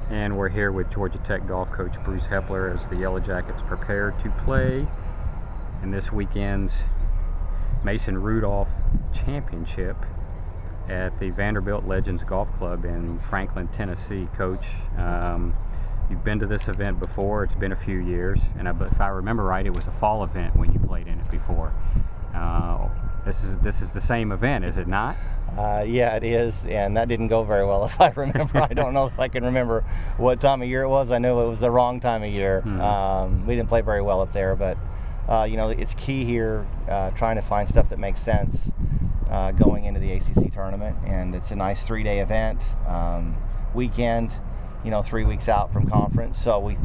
And we're here with Georgia Tech golf coach Bruce Heppler as the Yellow Jackets prepare to play in this weekend's Mason Rudolph Championship at the Vanderbilt Legends Golf Club in Franklin, Tennessee. Coach, you've been to this event before. It's been a few years, and if I remember right, it was a fall event when you played in it before. This is the same event, is it not? Yeah, it is, and that didn't go very well, if I remember. I don't know if I can remember what time of year it was. I know it was the wrong time of year. We didn't play very well up there, but you know, it's key here trying to find stuff that makes sense going into the ACC tournament, and it's a nice 3-day event, weekend, you know, 3 weeks out from conference. So we've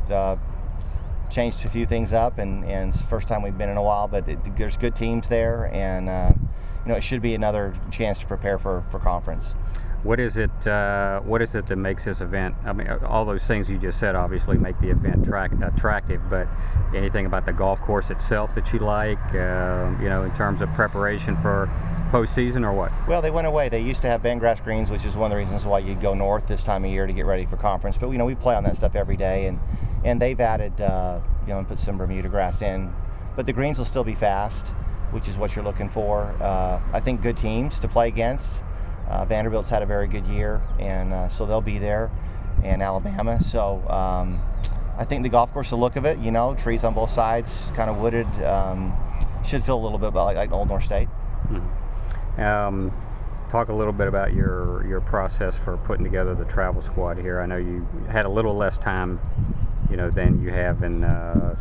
changed a few things up, and it's the first time we've been in a while, but there's good teams there, and you know, it should be another chance to prepare for conference. What is it that makes this event? I mean, all those things you just said obviously make the event attractive, but anything about the golf course itself that you like, you know, in terms of preparation for postseason, or what? Well, they went away. They used to have bent grass greens, which is one of the reasons why you go north this time of year to get ready for conference. But you know, we play on that stuff every day, and they've added, you know, and put some Bermuda grass in. But the greens will still be fast, which is what you're looking for. I think good teams to play against. Vanderbilt's had a very good year, and so they'll be there, and Alabama. So I think the golf course, the look of it, you know, trees on both sides, kind of wooded, should feel a little bit like Old North State. Talk a little bit about your process for putting together the travel squad here. I know you had a little less time, you know, than you have in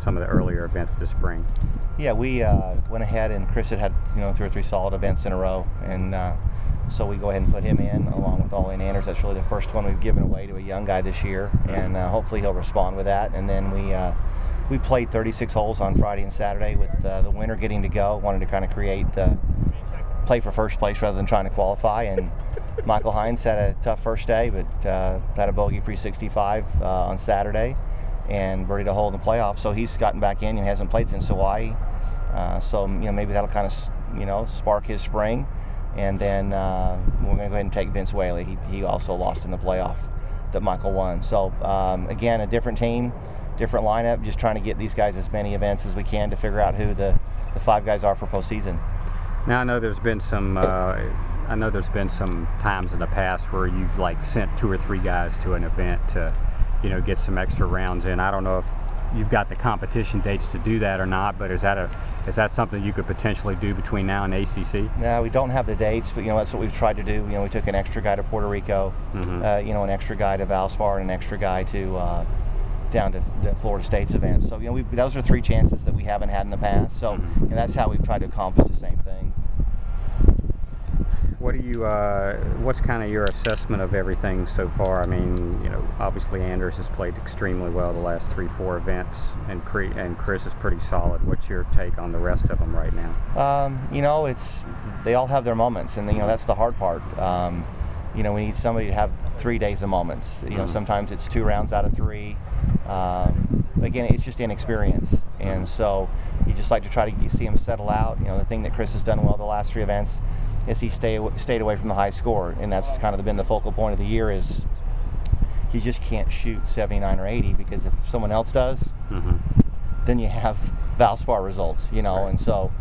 some of the earlier events this spring. Yeah, we went ahead, and Chris had, you know, 2 or 3 solid events in a row, and so we go ahead and put him in along with Ollie Anders. That's really the first one we've given away to a young guy this year, and hopefully he'll respond with that. And then we played 36 holes on Friday and Saturday with the winner getting to go. Wanted to kind of create play for first place rather than trying to qualify. And Michael Hines had a tough first day, but had a bogey-free 65 on Saturday and birdied a hole in the playoffs. So he's gotten back in and hasn't played since Hawaii. So you know, maybe that'll kind of, you know, spark his spring. And then we're going to go ahead and take Vince Whaley. He also lost in the playoff that Michael won. So again, a different team, different lineup, just trying to get these guys as many events as we can to figure out who the 5 guys are for postseason. Now I know there's been some times in the past where you've like sent 2 or 3 guys to an event to, you know, get some extra rounds in. I don't know if you've got the competition dates to do that or not, but is that something you could potentially do between now and ACC? No, we don't have the dates, but you know, that's what we've tried to do. You know, we took an extra guy to Puerto Rico, you know, an extra guy to Valspar, and an extra guy to down to the Florida State's event. So you know, those are 3 chances that we haven't had in the past. So and that's how we've tried to accomplish the same thing. What do you? What's kind of your assessment of everything so far? I mean, you know, obviously Anders has played extremely well the last 3-4 events, and Chris is pretty solid. What's your take on the rest of them right now? You know, they all have their moments, and you know, that's the hard part. You know, we need somebody to have 3 days of moments. You know, sometimes it's 2 rounds out of 3. Again, it's just inexperience, and so you just like to try to see him settle out. You know, the thing that Chris has done well the last 3 events is he stayed away from the high score, and that's kind of been the focal point of the year. Is you just can't shoot 79 or 80, because if someone else does, then you have Valspar results. You know, and so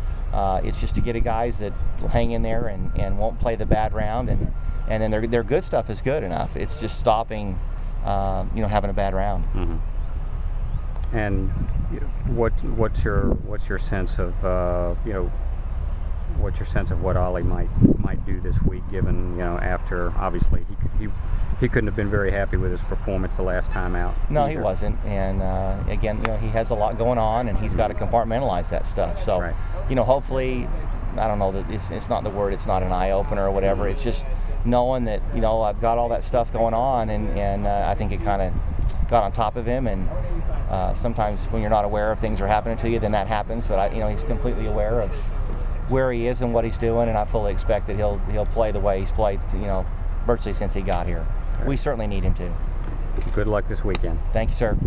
it's just to get guys that hang in there and won't play the bad round, and then their good stuff is good enough. It's just stopping, you know, having a bad round. And what's your sense of you know, what's your sense of what Ollie might do this week, given, you know, after obviously he couldn't have been very happy with his performance the last time out. No, he wasn't. And again, you know, he has a lot going on, and he's got to compartmentalize that stuff. So you know, hopefully, I don't know that it's not the word, it's not an eye opener or whatever. It's just knowing that, you know, I've got all that stuff going on, and I think it kind of got on top of him. And sometimes when you're not aware of things are happening to you, then that happens. But you know, he's completely aware of where he is and what he's doing, and I fully expect that he'll play the way he's played, you know, virtually since he got here. We certainly need him to. Good luck this weekend. Thank you, sir.